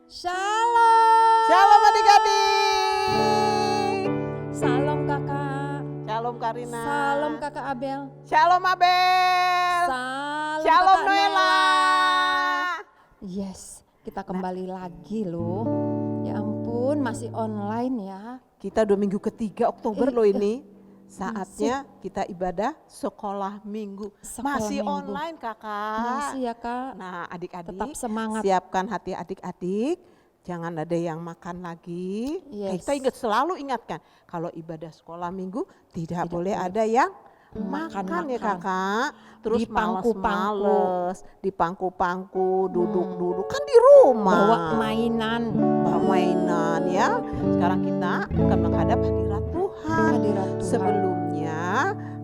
Shalom. Shalom adik-adik. Salam kakak. Shalom Karina. Salam kakak Abel. Shalom Abel. Salam Shalom kakak Noela. Yes, kita kembali lagi loh. Ya ampun, masih online ya. Kita udah minggu ketiga Oktober loh Iya. ini. Saatnya kita ibadah sekolah minggu. Sekolah Masih minggu. online kakak. Masih ya kak. Nah adik-adik Tetap semangat. siapkan hati adik-adik. Jangan ada yang makan lagi. Yes. Kita selalu ingatkan kalau ibadah sekolah minggu tidak boleh boleh. ada yang Makan. makan ya kakak. Terus Di pangku-pangku. males-males, di pangku-pangku, duduk-duduk kan di rumah. Bawa mainan. Bawa mainan ya. Sekarang kita akan menghadap hadirat Tuhan. Hadirat Tuhan. Sebelumnya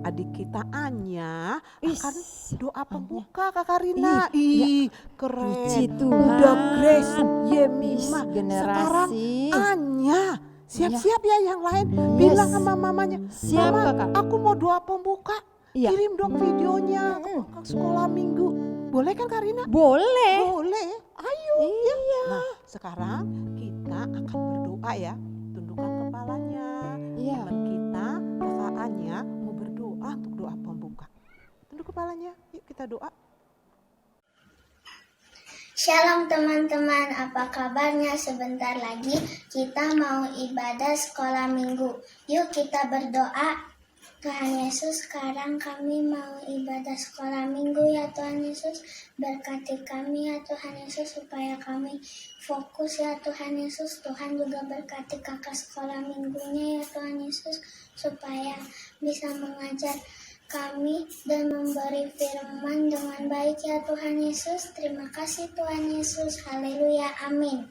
adik kita Anya akan doa pembuka Kak Karina. Ih, Keren. Puji Tuhan. Udah Grace, Yemima, sekarang Generasi. Anya. Siap-siap ya yang lain. Yes. Bilang sama mamanya, Siap, Mama, Kakak. aku mau doa pembuka. Iya. Kirim dong videonya ke sekolah minggu. Boleh kan Karina? Boleh. Boleh. Ayo. Iya. Nah, sekarang kita akan berdoa ya. Tundukkan kepalanya. Iya. Teman kita, kakak Anya mau berdoa untuk doa pembuka. Tunduk kepalanya. Yuk kita doa. Shalom teman-teman, apa kabarnya? Sebentar lagi kita mau ibadah sekolah minggu. Yuk kita berdoa. Tuhan Yesus, sekarang kami mau ibadah sekolah minggu ya Tuhan Yesus. Berkati kami ya Tuhan Yesus supaya kami fokus ya Tuhan Yesus. Tuhan juga berkati kakak sekolah minggunya ya Tuhan Yesus supaya bisa mengajar kami dan memberi firman dengan baik ya Tuhan Yesus. Terima kasih Tuhan Yesus. Haleluya. Amin.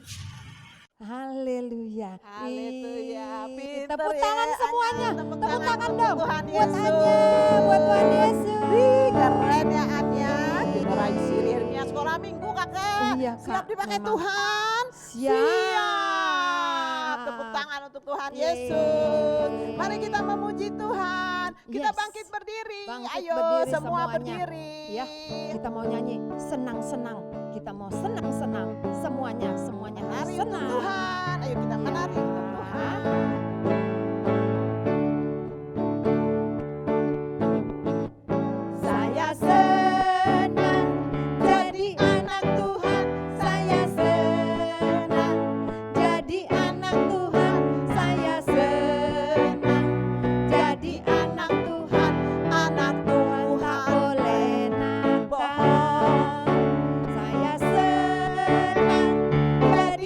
Haleluya. Haleluya. Ih, Pinter tepuk ya, tangan semuanya. Anya. Tepuk tangan dong. untuk Tuhan Buat Yesus. Anya, buat Tuhan Yesus. Wih, keren ya Anya. Generasi realnya sekolah minggu kakak. Iya, Kak, Siap dipakai memang. Tuhan. Siap. Tepuk tangan untuk Tuhan Yeay. Yesus. Mari kita memuji Tuhan. Kita Yes. bangkit berdiri. Bangkit Ayo berdiri semua semuanya. berdiri. Ya, kita mau nyanyi senang-senang. Kita mau senang-senang. Semuanya harus Menari untuk senang. Tuhan. Ayo kita menari untuk Tuhan. Saya senang jadi anak Tuhan. Saya senang jadi anak Tuhan. Saya senang jadi anak Tuhan. Anak Tuhan tak boleh nakal. Saya senang jadi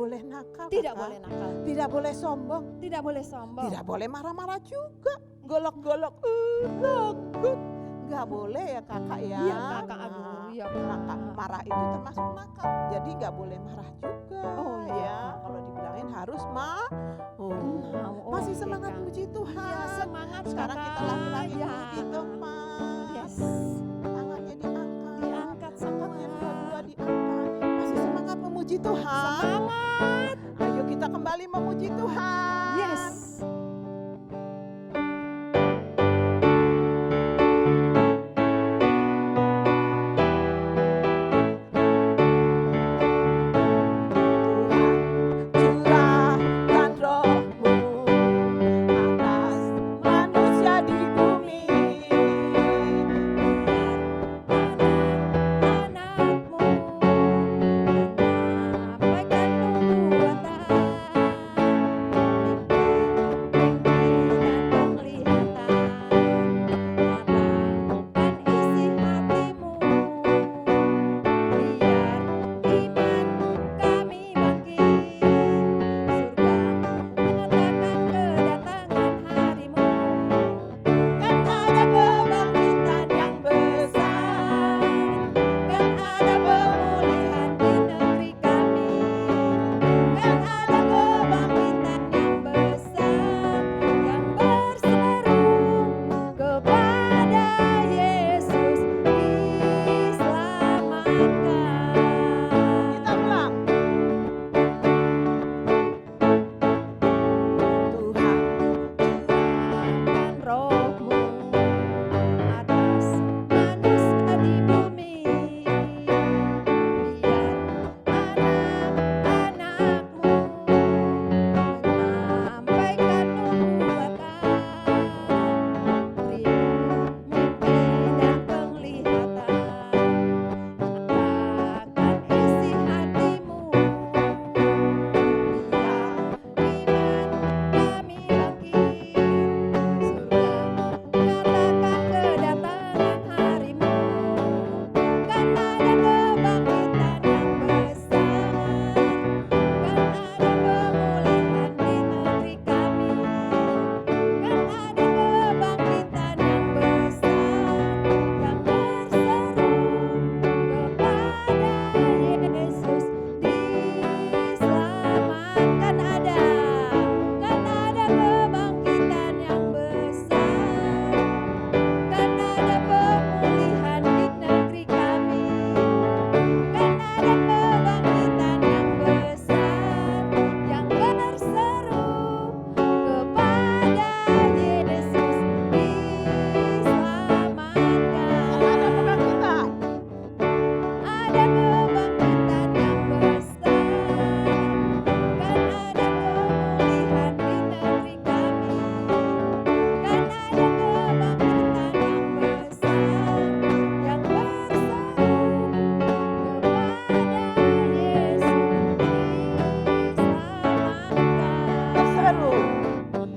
boleh nakal. Tidak Kakak. boleh nakal. Tidak boleh sombong. Tidak boleh sombong. Tidak boleh marah-marah juga. Golok-golok. Takut. Gak boleh ya kakak ya. Iya kakak, aduh. Iya Nakal, kak. marah itu termasuk nakal. Jadi gak boleh marah juga. Oh, iya. Ya. Kalau dibilangin harus mau. Mau, Masih oke, semangat Kak. puji Tuhan. Iya semangat Sekarang kakak. kita lagi-lagi Ya. puji Tuhan. Yes. Tangannya diangkat. Diangkat semua. Angkatnya dua-dua diangkat. Masih semangat memuji Tuhan. Semangat. Ayo kita kembali memuji Tuhan. Yes. Curahkan roh-Mu atas manusia di bumi. Anak-anakmu menyampaikan nubuatan, mimpi dan penglihatan, nyatakan isi hatimu, biar iman kami bangkit, surga menyatakan kedatangan harimu. Kan ada kebangkitan yang besar, kan ada pemulihan di negeri kami, kan ada kebangkitan yang besar, yang berseru kepada Yesus diselamatkan. Kita ulang. Tuhan Curahkan roh-Mu atas manusia di bumi, biar anak-anakmu menyampaikan nubuatan, mimpi dan penglihatan, nyatakan isi hatimu, biar iman kami bangkit, surga menyatakan kedatangan harimu. Kan ada kebangkitan yang besar, kan ada pemulihan di negeri kami, kan ada kebangkitan yang besar, yang berseru kepada Yesus diselamatkan. Kan ada kebangkitan yang besar, kan ada pemulihan di negeri kami, kan ada kebangkitan yang besar, yang berseru kepada Yesus diselamatkan. ada kebangkitan. Ada kebangkitan yang besar, kan ada pemulihan di negeri kami, kan ada kebangkitan yang besar, yang berseru kepada Yesus diselamatkan. Berseru.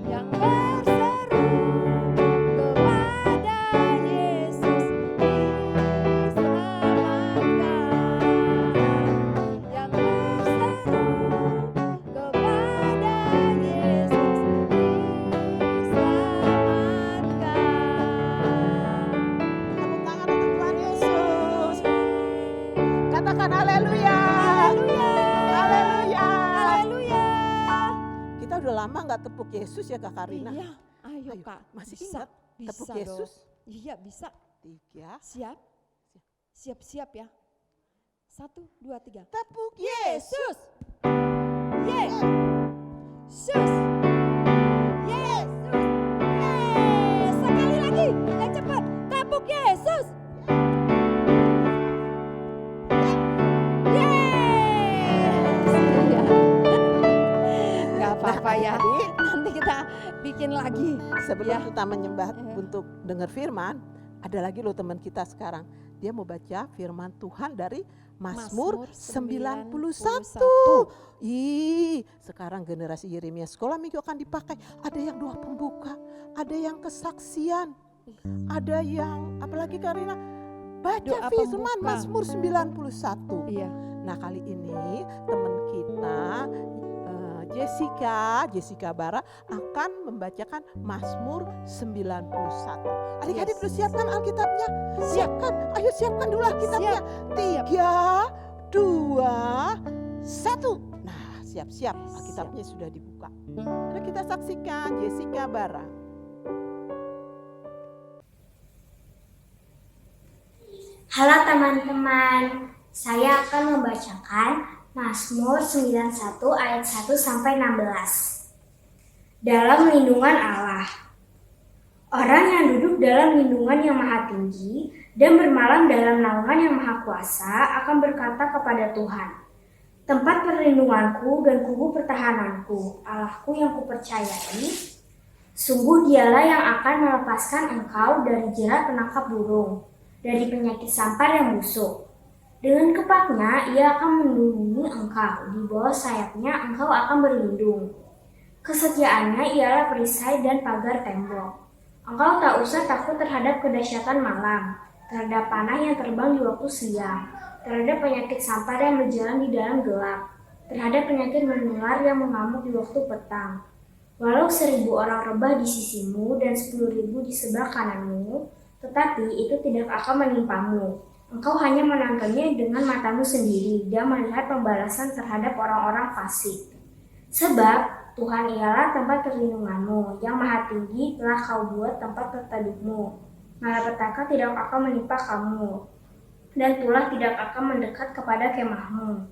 Yang berseru kepada Yesus diselamatkan, yang berseru kepada Yesus diselamatkan. Tepuk tangan untuk Tuhan Yesus. Katakan haleluya. Haleluya. Haleluya. Haleluya. Kita udah lama nggak tepuk Yesus ya Kak Karina. Iya, ayo Ayo, Kak. masih Bisa, ingat tepuk bisa Yesus? dong. Iya bisa. 3. Siap? Siap-siap ya. 1, 2, 3. Tepuk Yesus. Yesus. Yesus. Yesus. Yes. Sekali lagi. Yang cepat. Tepuk Yesus. Yes. Iya. Gak apa-apa ya. Tadi Nanti kita bikin lagi. sebelum Ya. kita menyembah Iya. untuk dengar firman, ada lagi loh teman kita sekarang. Dia mau baca firman Tuhan dari Mazmur 91. Sekarang generasi Yeremia sekolah minggu akan dipakai. Ada yang doa pembuka, ada yang kesaksian, ada yang apalagi Karina baca Doa firman pembuka. Mazmur 91. Iya. Nah kali ini teman kita Jessica Bara akan membacakan Mazmur 91. Adik-adik udah siapkan Alkitabnya? Siapkan, ayo siapkan dulu Alkitabnya. 3, 2, 1. Nah siap-siap, Alkitabnya sudah dibuka. Mari kita saksikan Jessica Bara. Halo teman-teman, saya akan membacakan Mazmur 91 ayat 1 sampai 16. Dalam lindungan Allah. Orang yang duduk dalam lindungan yang maha tinggi dan bermalam dalam naungan yang maha kuasa akan berkata kepada Tuhan, tempat perlindunganku dan kubu pertahananku, Allahku yang kupercayai, sungguh dialah yang akan melepaskan engkau dari jerat penangkap burung, dari penyakit sampar yang busuk. Dengan kepaknya ia akan melindungi engkau, di bawah sayapnya engkau akan berlindung. Kesetiaannya ialah perisai dan pagar tembok. Engkau tak usah takut terhadap kedahsyatan malam, terhadap panah yang terbang di waktu siang, terhadap penyakit sampar yang berjalan di dalam gelap, terhadap penyakit menular yang mengamuk di waktu petang. Walau 1.000 orang rebah di sisimu dan 10.000 di sebelah kananmu, tetapi itu tidak akan menimpamu. Engkau hanya menontonnya dengan matamu sendiri dan melihat pembalasan terhadap orang-orang fasik. Sebab Tuhan ialah tempat perlindunganmu, yang maha tinggi telah kau buat tempat berteduhmu. Malapetaka tidak akan menimpa kamu, dan tulah tidak akan mendekat kepada kemahmu.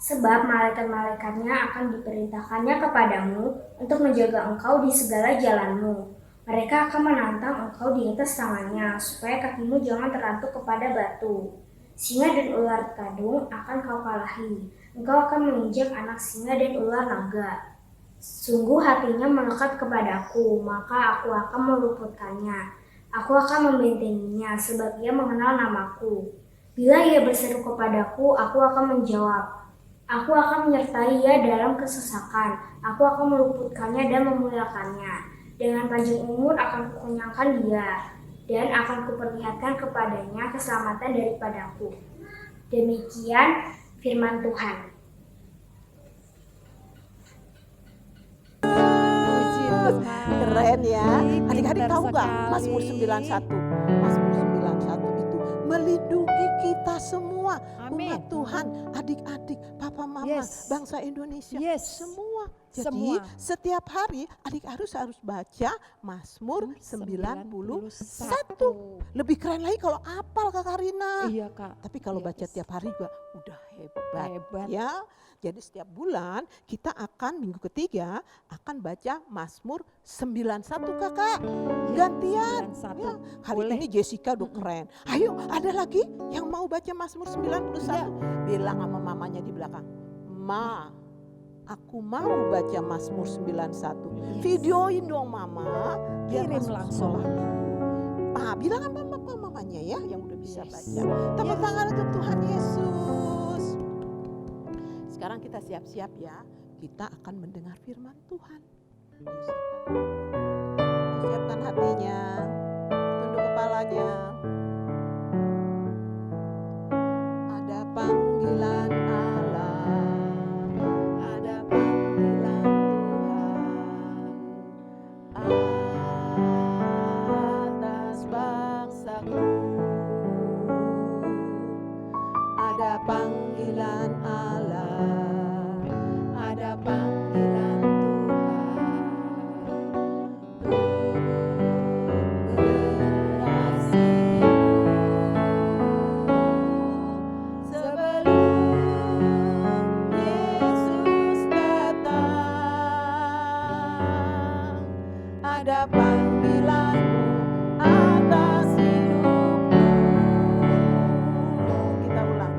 Sebab malaikat-malaikatnya akan diperintahkannya kepadamu untuk menjaga engkau di segala jalanmu. Mereka akan menantang engkau di atas tangannya, supaya kakimu jangan terantuk kepada batu. Singa dan ular kadung akan kau kalahi. Engkau akan menginjak anak singa dan ular naga. Sungguh hatinya melekat kepadaku, maka aku akan meluputkannya. Aku akan membentenginya, sebab ia mengenal namaku. Bila ia berseru kepadaku, aku akan menjawab. Aku akan menyertai ia dalam kesesakan. Aku akan meluputkannya dan memuliakannya. Dengan panjang umur akan kukenyangkan dia, dan akan kuperlihatkan kepadanya keselamatan daripadaku. Demikian firman Tuhan. Keren ya. Adik-adik tahu nggak Mazmur 91? Mazmur 91 itu melindungi kita semua. Umat Tuhan, adik-adik, papa mama, bangsa Indonesia, semua. Jadi setiap hari adik harus baca Mazmur 91. Lebih keren lagi kalau hafal Kak Karina. Iya Kak. Tapi kalau baca tiap hari juga udah hebat. Ya. Jadi setiap bulan kita akan minggu ketiga akan baca Mazmur 91 Kakak. Gantian. Ya. Hari ini Jessica udah keren. Ayo ada lagi yang mau baca Mazmur 91? Bilang sama mamanya di belakang. Ma, aku mau baca Mazmur 91. Videoin dong mama. Kirim langsung. Bilang sama mamanya ya yang udah bisa baca. Tepuk tangan untuk Tuhan Yesus. Sekarang kita siap-siap ya. Kita akan mendengar firman Tuhan. Siapkan hatinya. Tunduk kepalanya. Ada panggilan Allah. Ada panggilan Tuhan atas bangsaku. Ada panggilan Allah. Ada panggilan Tuhan untuk generasi sebelum Yesus datang. Ada panggilanmu atas hidupku. Kita ulang.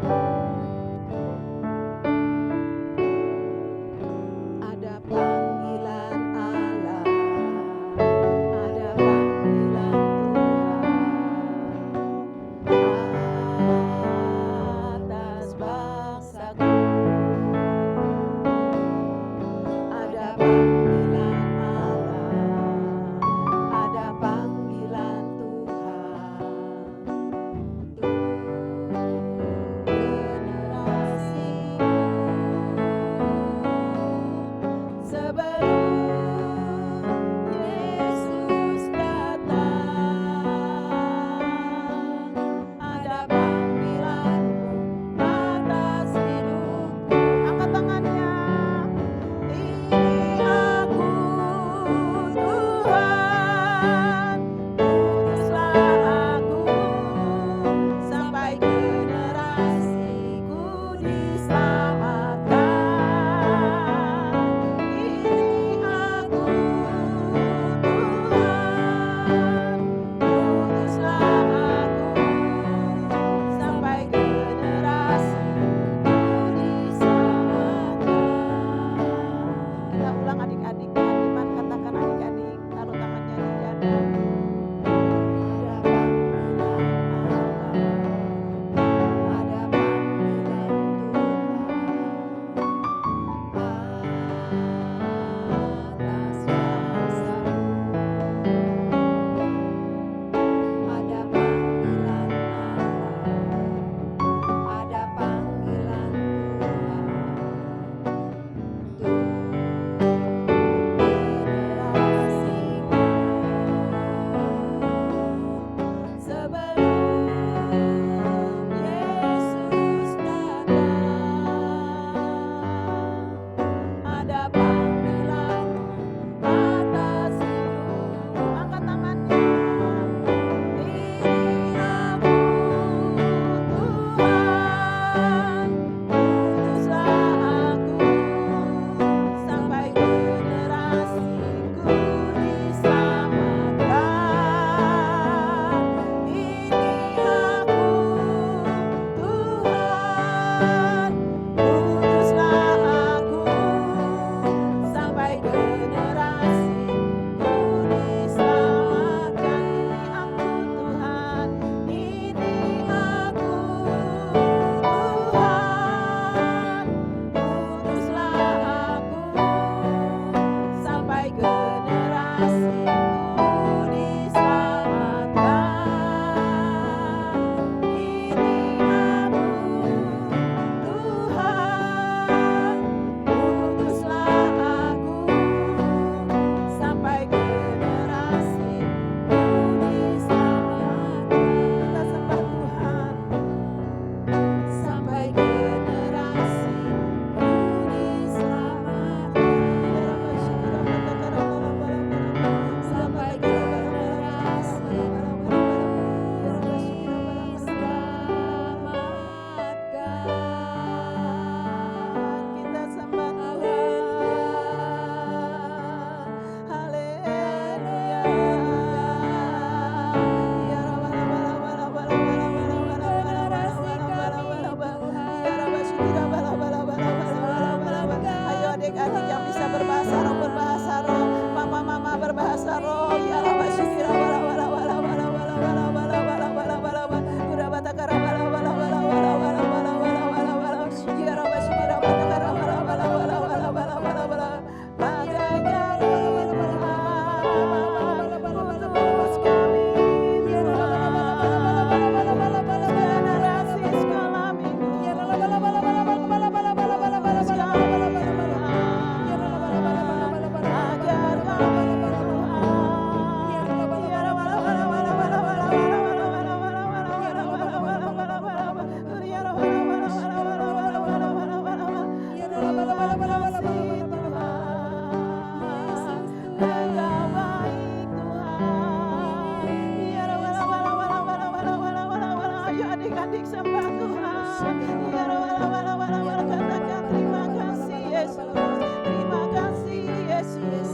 adik-adik sembah Tuhan. Ya wala-wala-wala-wala, katakan terima kasih Yesus. Terima kasih Yesus.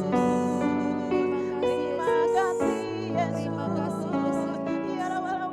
Terima kasih Yesus. Terima kasih Yesus. Ya Terima kasih Yesus.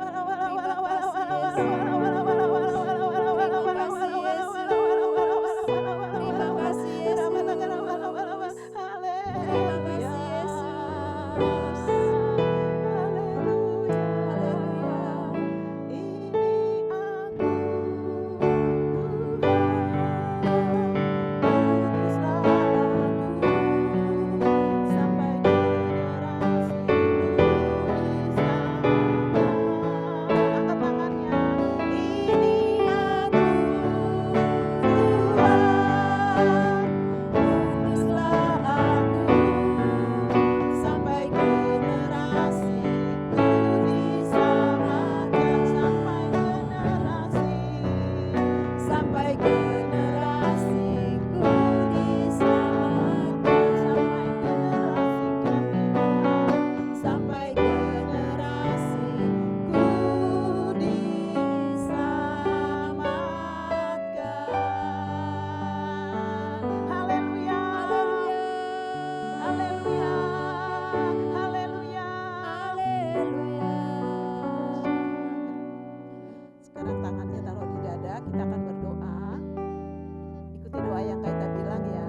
Haleluya. Sekarang tangannya taruh di dada, kita akan berdoa. Ikuti doa yang kita bilang ya.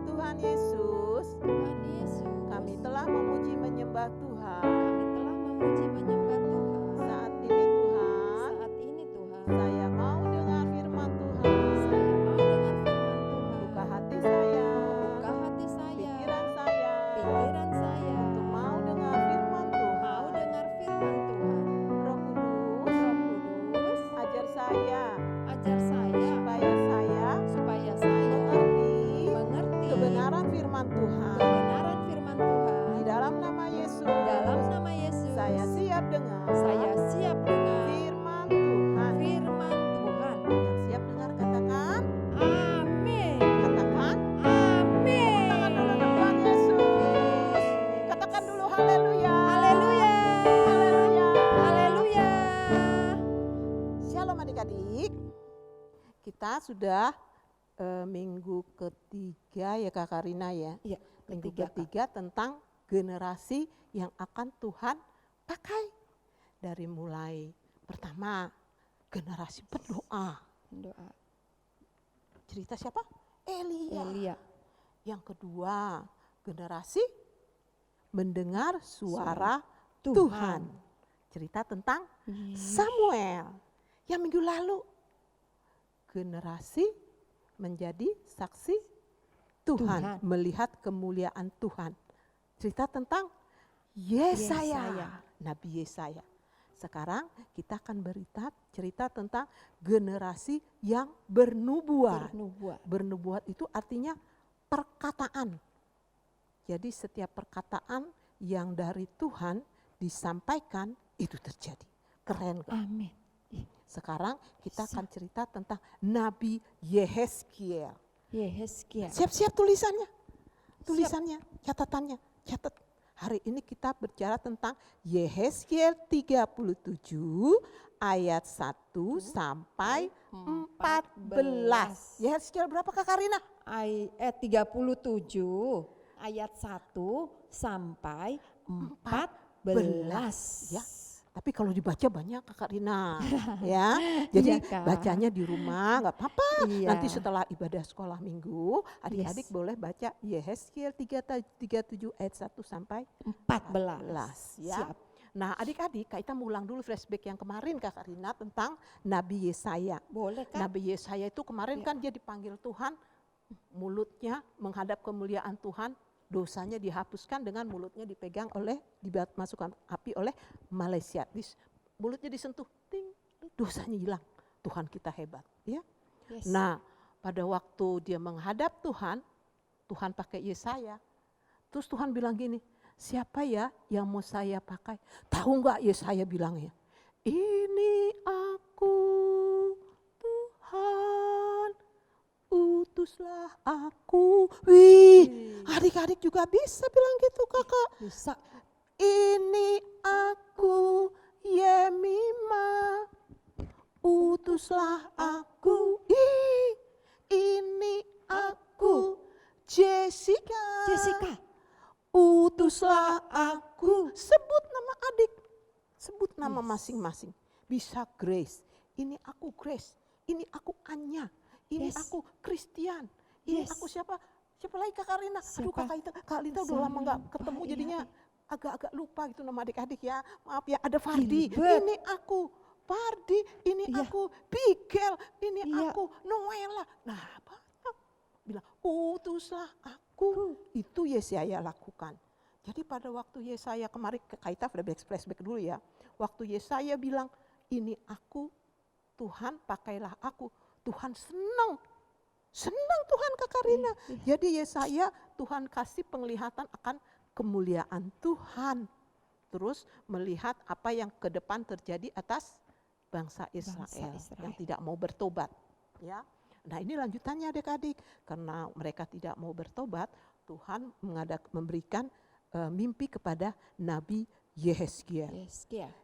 Tuhan Yesus, Tuhan Yesus, kami telah memuji menyembah Tuhan. kami telah memuji menyembah Tuhan. Saat ini Tuhan, Saat ini Tuhan, saya mau dengar firman Tuhan. saya mau dengar firman Tuhan. Buka hati saya, Buka hati saya, pikiran saya, pikiran saya, untuk mau dengar firman Tuhan. mau dengar firman Tuhan. Roh Kudus, Roh Kudus, ajar saya ajar saya supaya saya mengerti kebenaran firman Tuhan. kebenaran firman Tuhan. Di dalam nama Yesus, Dalam nama Yesus, saya siap dengar saya siap dengar firman Tuhan. firman Tuhan. Yang siap dengar katakan, Amin. katakan. Amin. Tangan dulu untuk Tuhan Yesus. Katakan dulu haleluya. Haleluya. Haleluya. Haleluya. Shalom adik-adik. Kita sudah minggu ketiga ya Kak Karina ya. Iya, Minggu ketiga, Kak. ketiga tentang generasi yang akan Tuhan pakai. Dari mulai pertama generasi berdoa. Doa Cerita siapa? Elia. Elia. Yang kedua generasi mendengar suara Tuhan. Tuhan. Cerita tentang Iya. Samuel. Yang minggu lalu generasi menjadi saksi Tuhan, Tuhan. melihat kemuliaan Tuhan. Cerita tentang Yesaya, Yesaya. Nabi Yesaya. Sekarang kita akan cerita tentang generasi yang bernubuat. Bernubuat. Bernubuat itu artinya perkataan. Jadi setiap perkataan yang dari Tuhan disampaikan itu terjadi. Keren kan? Amin. Sekarang kita akan cerita tentang Nabi Yehezkiel. Yehezkiel. Siap-siap tulisannya. Tulisannya, catatannya. Catat. Hari ini kita bicara tentang Yehezkiel 37 ayat 1 sampai 14. Yehezkiel berapa Kak Karina? 37 ayat 1 sampai 14. Ya. Tapi kalau dibaca banyak Kak Rina, ya. Jadi Iya, Kak. bacanya di rumah nggak apa-apa. Iya. Nanti setelah ibadah sekolah minggu, adik-adik Yes. boleh baca Yehezkiel 37 ayat 1 sampai 14. ya. Siap. Nah adik-adik kita mau ulang dulu flashback yang kemarin Kak Rina tentang Nabi Yesaya. Boleh kan? Nabi Yesaya itu kemarin kan dia dipanggil Tuhan, mulutnya menghadap kemuliaan Tuhan, dosanya dihapuskan dengan mulutnya dipegang oleh, dimasukkan api oleh Malaysia. Mulutnya disentuh, ting, dosanya hilang. Tuhan kita hebat, ya. Yes. Nah, pada waktu dia menghadap Tuhan, Tuhan pakai Yesaya. Terus Tuhan bilang gini, siapa ya yang mau saya pakai? Tahu nggak Yesaya bilangnya? Ini aku Tuhan, utuslah aku. Wih, adik-adik juga bisa bilang gitu kakak. Bisa. Ini aku Yemima, utuslah aku. Ini aku, Jessica. Jessica. Utuslah aku. Sebut nama adik, sebut nama masing-masing. Bisa Grace, ini aku Grace, ini aku Anya, ini aku Christian, ini aku siapa? Siapa lagi Kak Karina? Aduh Kak Lita udah lama gak ketemu jadinya agak-agak lupa gitu nama adik-adik ya. Maaf ya, ada Fardi, ini aku. Fardi, ini aku. Bigel, ini aku. Noella. Nah banyak. Bilang, utuslah aku. Itu Yesaya lakukan. Jadi pada waktu Yesaya kemarin, Kaita flashback dulu ya. Waktu Yesaya bilang, ini aku, Tuhan pakailah aku. Tuhan senang. Senang Tuhan Kak Karina. Jadi Yesaya Tuhan kasih penglihatan akan kemuliaan Tuhan. Terus melihat apa yang ke depan terjadi atas bangsa Israel yang tidak mau bertobat. Ya. Nah ini lanjutannya adik-adik. Karena mereka tidak mau bertobat, Tuhan memberikan mimpi kepada Nabi Yehezkiel.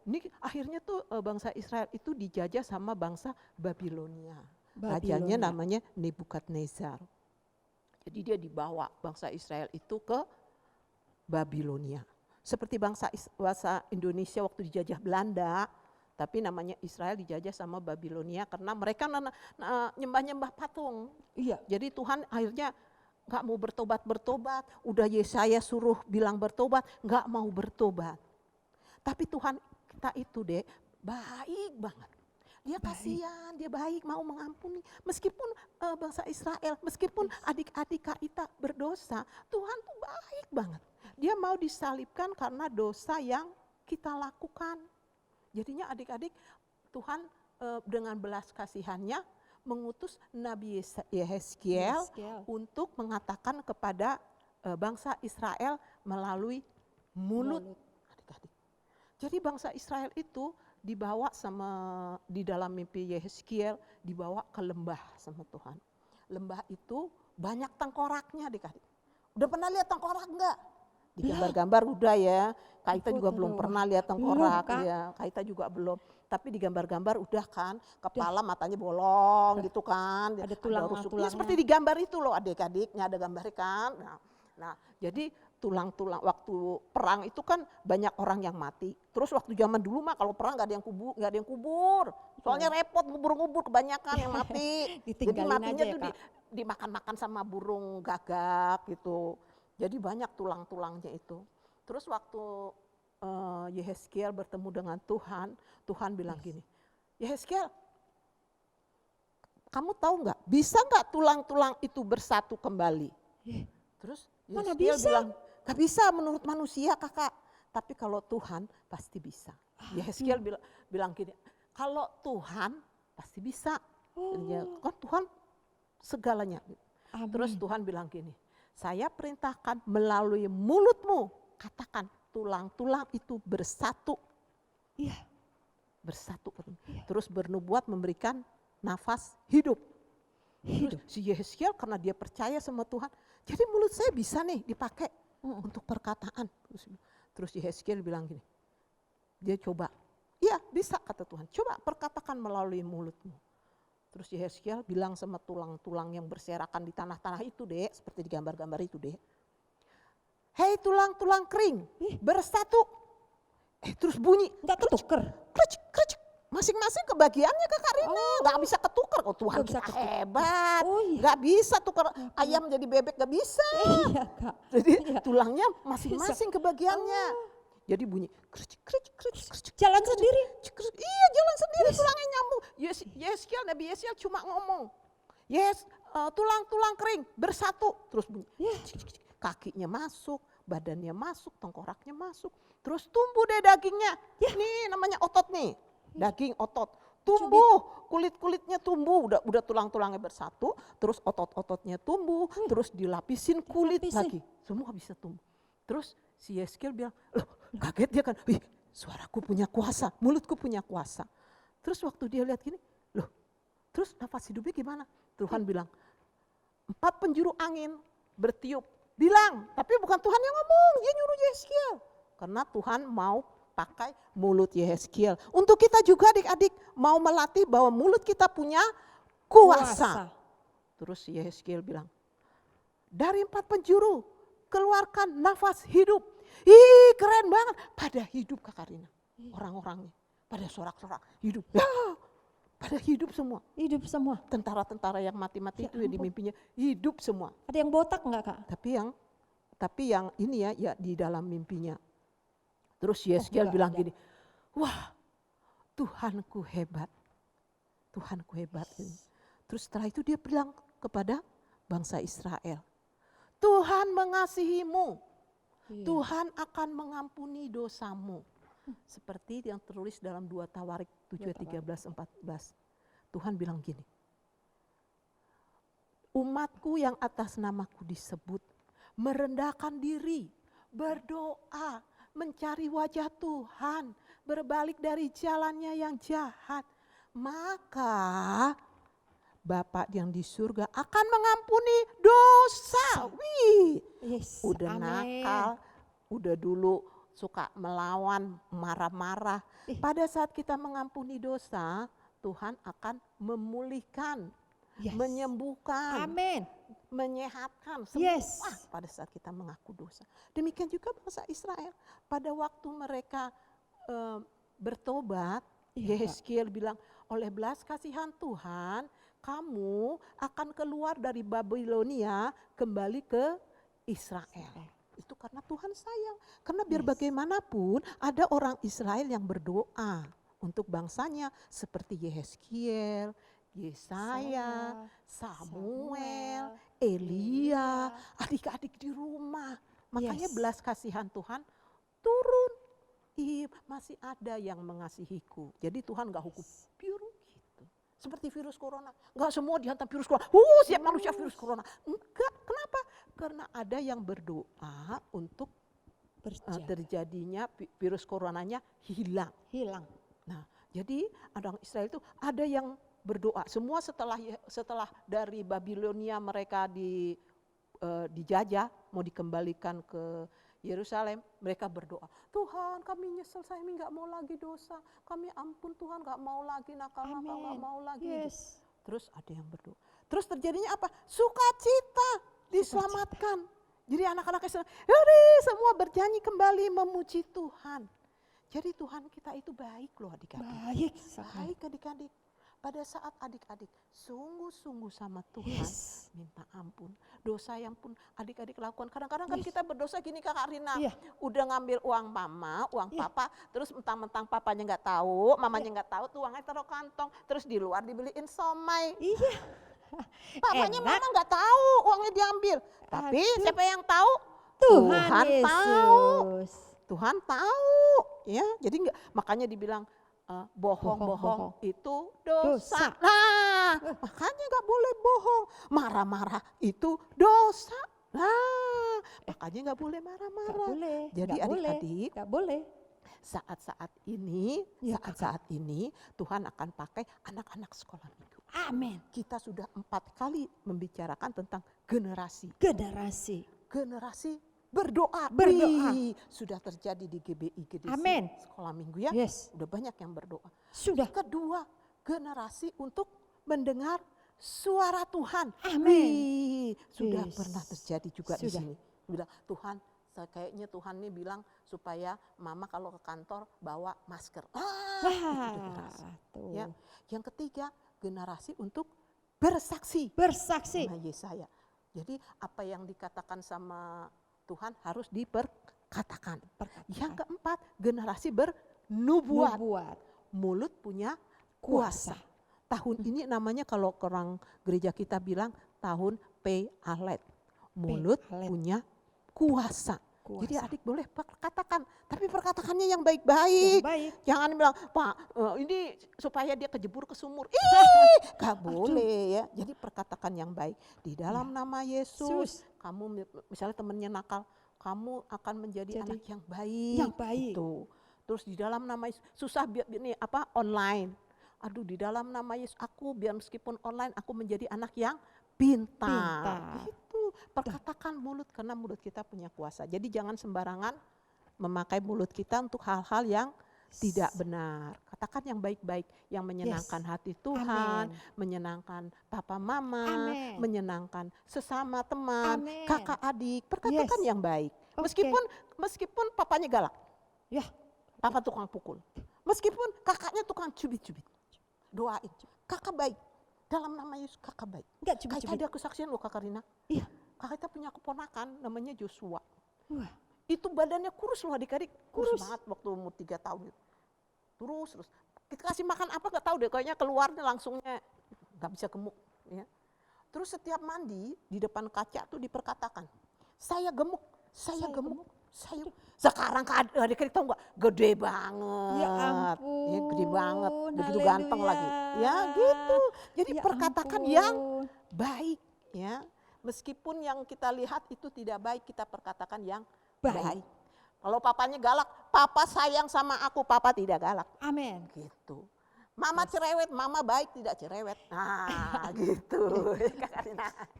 Ini akhirnya tuh bangsa Israel itu dijajah sama bangsa Babilonia. Rajanya namanya Nebukadnezar. Jadi dia dibawa bangsa Israel itu ke Babilonia. Seperti bangsa Indonesia waktu dijajah Belanda, tapi namanya Israel dijajah sama Babilonia karena mereka nyembah-nyembah patung. Iya. Jadi Tuhan akhirnya nggak mau bertobat. Udah Yesaya suruh bilang bertobat, nggak mau bertobat. Tapi Tuhan kita itu deh baik banget. Dia kasihan, dia baik, mau mengampuni. Meskipun bangsa Israel, meskipun adik-adik kita berdosa, Tuhan tuh baik banget. Dia mau disalibkan karena dosa yang kita lakukan. Jadinya adik-adik Tuhan dengan belas kasihannya mengutus Nabi Yehezkiel untuk mengatakan kepada bangsa Israel melalui mulut adik-adik. Jadi bangsa Israel itu dibawa di dalam mimpi Yehezkiel, dibawa ke lembah sama Tuhan. Lembah itu banyak tengkoraknya adik-adik. Udah pernah lihat tengkorak enggak? Di gambar-gambar udah ya. Kaita juga belum pernah lihat tengkorak ya. Kaita juga belum. Tapi di gambar-gambar udah kan, kepala matanya bolong gitu kan. Ada tulang-tulangnya. Seperti di gambar itu loh adik-adiknya, ada gambar kan. Nah, jadi tulang-tulang waktu perang itu kan banyak orang yang mati. Terus waktu zaman dulu mah kalau perang nggak ada yang kubur. Soalnya repot ngubur-ngubur kebanyakan yang mati. Jadi matinya tuh dimakan-makan sama burung gagak gitu. Jadi banyak tulang-tulangnya itu. Terus waktu Yehezkiel bertemu dengan Tuhan, Tuhan bilang gini, Yehezkiel, kamu tahu nggak, bisa nggak tulang-tulang itu bersatu kembali? Terus Yehezkiel bilang, gak bisa menurut manusia kakak, tapi kalau Tuhan pasti bisa. Yehezkiel bilang gini, kalau Tuhan pasti bisa. Kan Tuhan segalanya. Terus Tuhan bilang gini, saya perintahkan melalui mulutmu, katakan tulang-tulang itu bersatu. Iya. Bersatu. Terus bernubuat memberikan nafas hidup. Si Yehezkiel karena dia percaya sama Tuhan, jadi mulut saya bisa nih dipakai untuk perkataan. Terus Yehezkiel bilang gini, dia coba, iya bisa kata Tuhan, coba perkatakan melalui mulutmu. Terus Yehezkiel bilang sama tulang-tulang yang berserakan di tanah-tanah itu deh, seperti di gambar-gambar itu deh. Hei tulang-tulang kering, bersatu. Terus bunyi, enggak ketuker. Krecek. Masing-masing kebagiannya ke Karina, nggak bisa ketukar. Oh Tuhan kita hebat, nggak bisa tukar ayam jadi bebek, nggak bisa. Iya, Kak. Jadi tulangnya masing-masing kebagiannya. Jadi bunyi krec. Jalan sendiri. Iya jalan sendiri, tulangnya nyambung. Yehezkiel, Nabi Yehezkiel cuma ngomong, tulang-tulang kering bersatu. Terus bunyi, kakinya masuk, badannya masuk, tengkoraknya masuk. Terus tumbuh deh dagingnya. Nih namanya otot nih. Daging, otot, tumbuh, kulit-kulitnya tumbuh, udah tulang-tulangnya bersatu, terus otot-ototnya tumbuh, terus dilapisin kulit lagi, semua bisa tumbuh. Terus si Yehezkiel bilang, loh kaget dia kan, wih suaraku punya kuasa, mulutku punya kuasa. Terus waktu dia lihat gini, loh terus nafas hidupnya gimana? Tuhan bilang, 4 penjuru angin bertiup, bilang, tapi bukan Tuhan yang ngomong, dia nyuruh Yehezkiel. Karena Tuhan mau pakai mulut Yehezkiel. Untuk kita juga adik-adik mau melatih bahwa mulut kita punya kuasa. Terus Yehezkiel bilang, dari 4 penjuru keluarkan nafas hidup. Ih, keren banget. Pada hidup Kak Karina. Orang-orangnya pada sorak-sorak hidup. Ya, pada hidup semua. Hidup semua. Tentara-tentara yang mati-mati Ya itu ya di ampun. mimpinya hidup semua. Ada yang botak enggak Kak? Tapi yang ini ya di dalam mimpinya. Terus Yehezkiel enggak bilang ada. gini, wah Tuhanku hebat. Tuhanku hebat. Terus setelah itu dia bilang kepada bangsa Israel, Tuhan mengasihimu. Iya. Tuhan akan mengampuni dosamu. Seperti yang tertulis dalam 2 Tawarik 7, 13, 14. Tuhan bilang gini, umatku yang atas namaku disebut, merendahkan diri, berdoa, mencari wajah Tuhan, berbalik dari jalannya yang jahat. Maka Bapa yang di surga akan mengampuni dosa. Wih, Yes. udah Amin. nakal, udah dulu suka melawan, marah-marah. Pada saat kita mengampuni dosa, Tuhan akan memulihkan, Yes. menyembuhkan, Amin. menyehatkan semua Yes. pada saat kita mengaku dosa. Demikian juga bangsa Israel. Pada waktu mereka bertobat, Iya, Yehezkiel bilang, oleh belas kasihan Tuhan, kamu akan keluar dari Babilonia kembali ke Israel. Itu karena Tuhan sayang. Karena biar Yes. bagaimanapun ada orang Israel yang berdoa untuk bangsanya seperti Yehezkiel, Yesaya, Samuel, Elia, adik-adik di rumah. Makanya Yes. belas kasihan Tuhan turun. Masih ada yang mengasihiku. Jadi Tuhan gak hukum biru gitu. Seperti virus corona. Gak semua dihantam virus corona. Siap manusia virus corona. Enggak, kenapa? Karena ada yang berdoa untuk terjadinya virus coronanya hilang. Nah, jadi orang Israel itu ada yang berdoa. Semua setelah dari Babilonia mereka dijajah, mau dikembalikan ke Yerusalem, mereka berdoa. Tuhan, kami nyesel, kami nggak mau lagi dosa. Kami ampun Tuhan, nggak mau lagi nakal-nakal, nggak mau lagi. Yes. Terus ada yang berdoa. Terus terjadinya apa? Sukacita, diselamatkan. Jadi anak-anak Israel, semua bernyanyi kembali memuji Tuhan. Jadi Tuhan kita itu baik loh adik-adik. Baik sekali. Baik adik-adik. Pada saat adik-adik sungguh-sungguh sama Tuhan, Yes. minta ampun. Dosa yang pun adik-adik lakukan. Kadang-kadang kan kita berdosa gini Kak Rina. Iya. Udah ngambil uang mama, uang papa, terus mentang-mentang papanya nggak tahu, mamanya nggak tahu, tuh uangnya taruh kantong. Terus di luar dibeliin somai. Iya. Papanya Enak. mama nggak tahu uangnya diambil. Tapi Aduh. siapa yang tahu? Tuhan tahu. Yesus. Tuhan tahu, ya. Jadi enggak, makanya dibilang bohong-bohong itu dosa. Dosa. Nah, makanya nggak boleh bohong. Marah-marah itu dosa. Nah, makanya nggak boleh Gak marah-marah. boleh. Jadi Gak boleh. adik-adik, Gak boleh. saat-saat ini, Ya, saat-saat ini Tuhan akan pakai anak-anak sekolah minggu. Amin. Kita sudah 4 kali membicarakan tentang generasi. Generasi berdoa. Berdoa. Wih, sudah terjadi di GBI GDC Amin. sekolah minggu ya. Yes. Udah banyak yang berdoa. Sudah. Kedua, generasi untuk mendengar suara Tuhan. Amin. Wih, sudah Yes. pernah terjadi juga di Sudah. sini. Bilang, Tuhan, kayaknya Tuhan nih bilang supaya mama kalau ke kantor bawa masker. Itu generasi. Tuh. Ya. Yang ketiga, generasi untuk bersaksi. Bersaksi. Sama Yesaya. Jadi apa yang dikatakan sama Tuhan harus diperkatakan. Yang keempat, generasi bernubuat. Nubuat. Mulut punya kuasa. Tahun ini namanya kalau orang gereja kita bilang tahun P-alet. Mulut P-alet. punya kuasa. Kuasa. Jadi adik boleh perkatakan, tapi perkatakannya yang baik-baik. Baik. Jangan bilang, Pak ini supaya dia kejebur ke sumur. Gak boleh ya. Jadi perkatakan yang baik. Di dalam nama Yesus, kamu misalnya temennya nakal, kamu akan menjadi Jadi anak yang baik. yang baik. Gitu. Terus di dalam nama Yesus, susah ini apa online. Aduh di dalam nama Yesus aku biar meskipun online aku menjadi anak yang pintar. Itu perkatakan mulut karena mulut kita punya kuasa. Jadi jangan sembarangan memakai mulut kita untuk hal-hal yang tidak benar. Katakan yang baik-baik, yang menyenangkan hati Tuhan, menyenangkan papa mama, menyenangkan sesama teman, kakak adik. Perkatakan yang baik. Meskipun papanya galak. Ya. Papa tukang pukul. Meskipun kakaknya tukang cubit-cubit. Doain. Kakak baik. Dalam nama Yesus kakak baik. Enggak Kayak cubit-cubit. tadi aku saksian loh Kak Karina. Iya. Kakak kita punya keponakan namanya Joshua. Wah. Itu badannya kurus loh adik-adik. Kurus Kurus. banget waktu umur 3 tahun. Terus. Kita kasih makan apa gak tahu deh. Kayaknya keluarnya langsungnya gak bisa gemuk. Ya. Terus setiap mandi di depan kaca tuh diperkatakan. Saya gemuk, saya gemuk. Sekarang adik-adik tahu gak? Gede banget. Ya ampun. Ya, gede banget. Begitu Haleluya. ganteng lagi. Ya gitu. Jadi Ya perkatakan ampun. yang baik. Ya. Meskipun yang kita lihat itu tidak baik, kita perkatakan yang baik. Kalau papanya galak, papa sayang sama aku, papa tidak galak. Amin. Gitu. Mama cerewet, mama baik tidak cerewet. Nah gitu.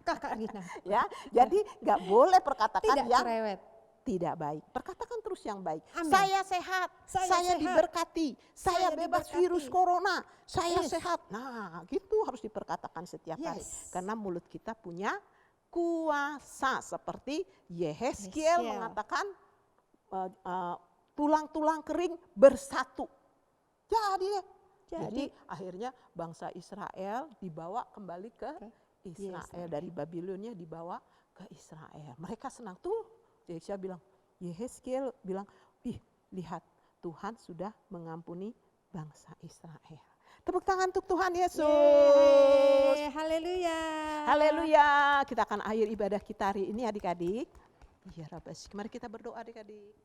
Kakak Rina. Ya, jadi nggak boleh perkatakan Tidak yang cerewet. tidak baik. Perkatakan terus yang baik. Amin. Saya sehat, saya sehat. diberkati, saya bebas diberkati. virus corona, saya Yes. sehat. Nah gitu harus diperkatakan setiap hari. Karena mulut kita punya kuasa seperti Yehezkiel mengatakan tulang-tulang kering bersatu. Jadi akhirnya bangsa Israel dibawa kembali ke Israel. Dari Babilonia dibawa ke Israel. Mereka senang tuh. Yehezkiel bilang, lihat Tuhan sudah mengampuni bangsa Israel. Tepuk tangan untuk Tuhan Yesus. Haleluya. Haleluya. Kita akan akhir ibadah kita hari ini adik-adik. Ya Rabbas, mari kita berdoa adik-adik.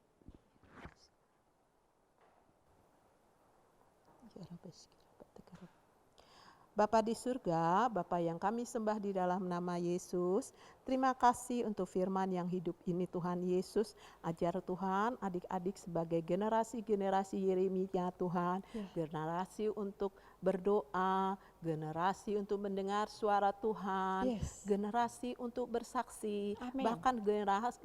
Bapa di surga, Bapa yang kami sembah di dalam nama Yesus, terima kasih untuk firman yang hidup ini Tuhan Yesus. Ajar Tuhan adik-adik sebagai generasi-generasi Yeremia Tuhan, generasi untuk berdoa, generasi untuk mendengar suara Tuhan, generasi untuk bersaksi, bahkan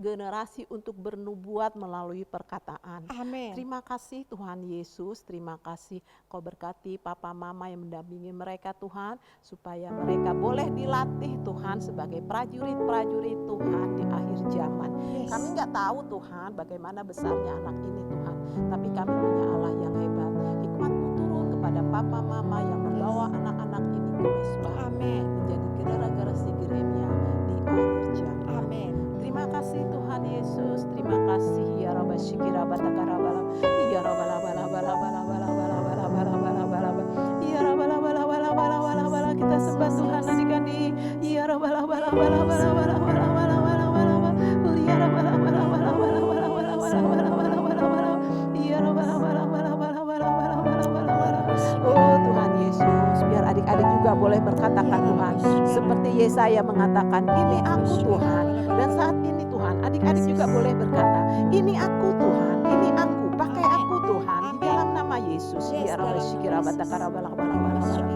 generasi untuk bernubuat melalui perkataan. Amin. Terima kasih Tuhan Yesus, terima kasih Kau berkati papa mama yang mendampingi mereka Tuhan, supaya mereka boleh dilatih Tuhan sebagai prajurit-prajurit Tuhan di akhir zaman. Kami nggak tahu Tuhan bagaimana besarnya anak ini Tuhan, tapi kami punya Allah yang hebat. Hikmat-Mu turun kepada papa mama yang membawa anak-anak ini ke Mesbah, menjadi generasi Yeremia di akhir zaman. Amin. Terima kasih Tuhan Yesus, terima kasih ya Rabba Shikira Batakarabala, ya Rabba Labala Bala Bala Bala Bala Bala Bala Bala Bala Bala, ya Rabba Labala Bala Bala Bala Bala, kita sembah Tuhan adik-adik, ya Rabba Labala Bala Bala Bala Bala Bala Bala Bala Bala, ya Rabba Labala Bala Bala Bala Bala Bala Bala Bala Bala Bala, ya Rabba Labala Bala Bala Bala Bala Bala Bala Bala. Oh Tuhan Yesus, biar adik-adik juga boleh berkatakan Tuhan, seperti Yesaya mengatakan, ini aku Tuhan. Dan saat ini Tuhan, adik-adik juga boleh berkata, ini aku Tuhan, ini aku, pakai aku Tuhan, di dalam nama Yesus. Ya Rabbi Shikira Batakara Bala Bala Bala Bala.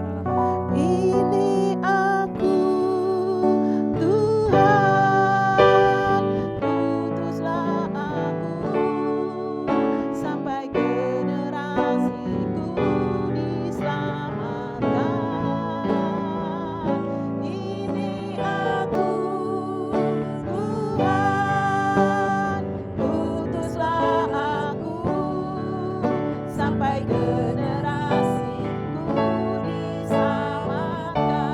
Ini aku Tuhan, utuslah aku, sampai generasiku diselamatkan. Ini aku Tuhan, utuslah aku, sampai generasiku diselamatkan.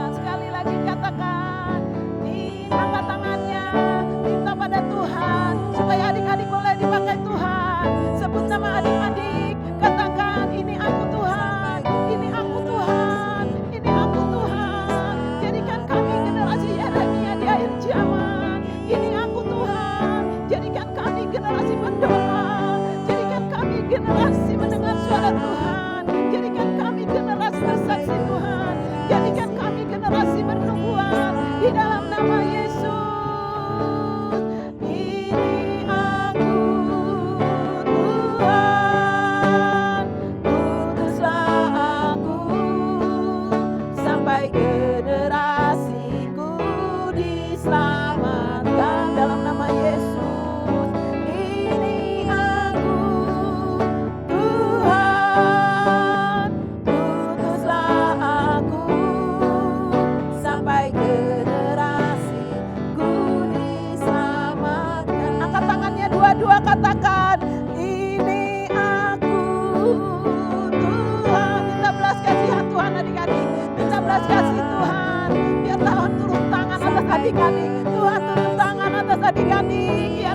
adik-adik. Tuhan turun tangan atas adik-adik.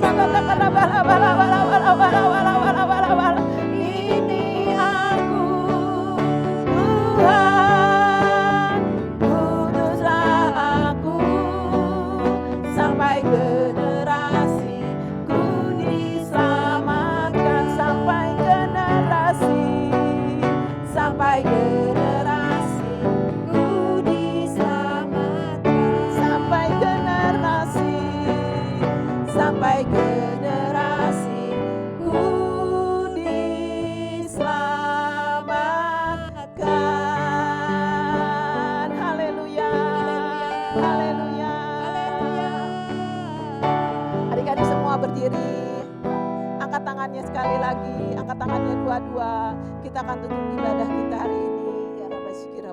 Ini aku Tuhan, utuslah aku sampai generasiku diselamatkan, sampai generasi diselamatkan, sampai generasi diselamatkan. Haleluya, haleluya. Adik-adik semua berdiri. Angkat tangannya sekali lagi, angkat tangannya dua-dua. Kita akan tutup ibadah kita hari ini. Ya Rabbi syukir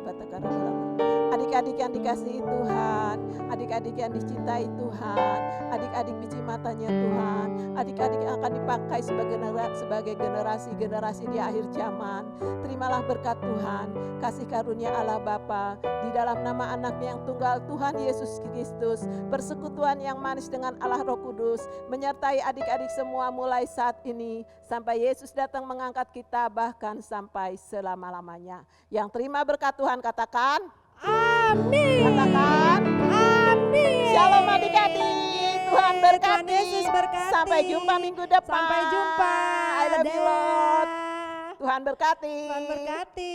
adik-adik yang dikasihi Tuhan, adik-adik yang dicintai Tuhan, adik-adik biji matanya Tuhan, adik-adik yang akan dipakai sebagai generasi di akhir zaman. Terimalah berkat Tuhan, kasih karunia Allah Bapa, di dalam nama anaknya yang tunggal Tuhan Yesus Kristus, persekutuan yang manis dengan Allah Roh Kudus, menyertai adik-adik semua mulai saat ini, sampai Yesus datang mengangkat kita, bahkan sampai selama-lamanya. Yang terima berkat Tuhan katakan, Amin. katakan, Amin. Shalom adik-adik, Tuhan berkati. Tuhan Yesus berkati. Sampai jumpa minggu depan. Sampai jumpa. I love you Lord. Dadah. Tuhan berkati. Tuhan berkati.